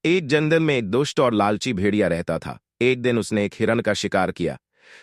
एक जंगल में एक दुष्ट और लालची भेड़िया रहता था। एक दिन उसने एक हिरन का शिकार किया।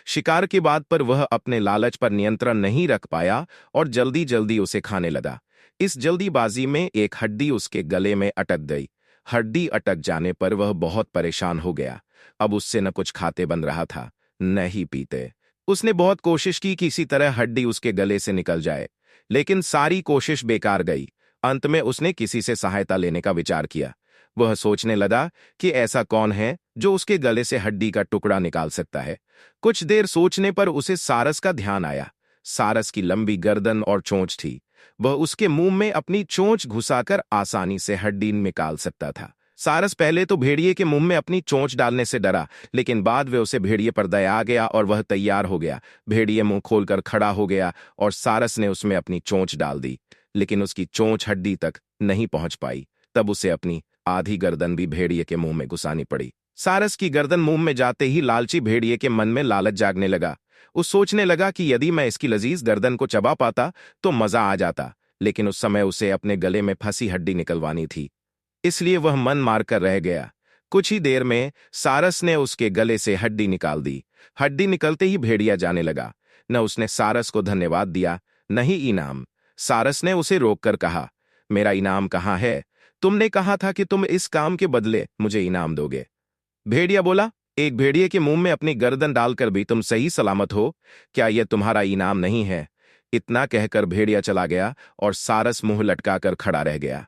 शिकार के बाद पर वह अपने लालच पर नियंत्रण नहीं रख पाया और जल्दी जल्दी उसे खाने लगा। इस जल्दीबाजी में एक हड्डी उसके गले में अटक गई। हड्डी अटक जाने पर वह बहुत परेशान हो गया। अब उससे न कुछ खाते बन रहा था, न ही पीते। उसने बहुत कोशिश की कि किसी तरह हड्डी उसके गले से निकल जाए, लेकिन सारी कोशिश बेकार गई। अंत में उसने किसी से सहायता लेने का विचार किया। वह सोचने लगा कि ऐसा कौन है जो उसके गले से हड्डी का टुकड़ा निकाल सकता है। कुछ देर सोचने पर उसे सारस का ध्यान आया। सारस की लंबी गर्दन और चोंच थी। वह उसके मुंह में अपनी चोंच घुसाकर आसानी से हड्डी निकाल सकता था। सारस पहले तो भेड़िए के मुंह में अपनी चोंच डालने से डरा, लेकिन बाद वे उसे भेड़िए पर दया आ गया और वह तैयार हो गया। भेड़िए मुंह खोलकर खड़ा हो गया और सारस ने उसमें अपनी चोंच डाल दी, लेकिन उसकी चोंच हड्डी तक नहीं पहुंच पाई। तब उसे अपनी आधी गर्दन भी भेड़िए के मुंह में घुसानी पड़ी। सारस की गर्दन मुंह में जाते ही लालची भेड़िए के मन में लालच जागने लगा। उस सोचने लगा कि यदि मैं इसकी लजीज गर्दन को चबा पाता तो मजा आ जाता, लेकिन उस समय उसे अपने गले में फंसी हड्डी निकलवानी थी, इसलिए वह मन मारकर रह गया। कुछ ही देर में सारस ने उसके गले से हड्डी निकाल दी। हड्डी निकलते ही भेड़िया जाने लगा। न उसने सारस को धन्यवाद दिया, न ही इनाम। सारस ने उसे रोककर कहा, मेरा इनाम कहाँ है? तुमने कहा था कि तुम इस काम के बदले मुझे इनाम दोगे। भेड़िया बोला, एक भेड़िए के मुंह में अपनी गर्दन डालकर भी तुम सही सलामत हो, क्या यह तुम्हारा इनाम नहीं है? इतना कहकर भेड़िया चला गया और सारस मुंह लटकाकर खड़ा रह गया।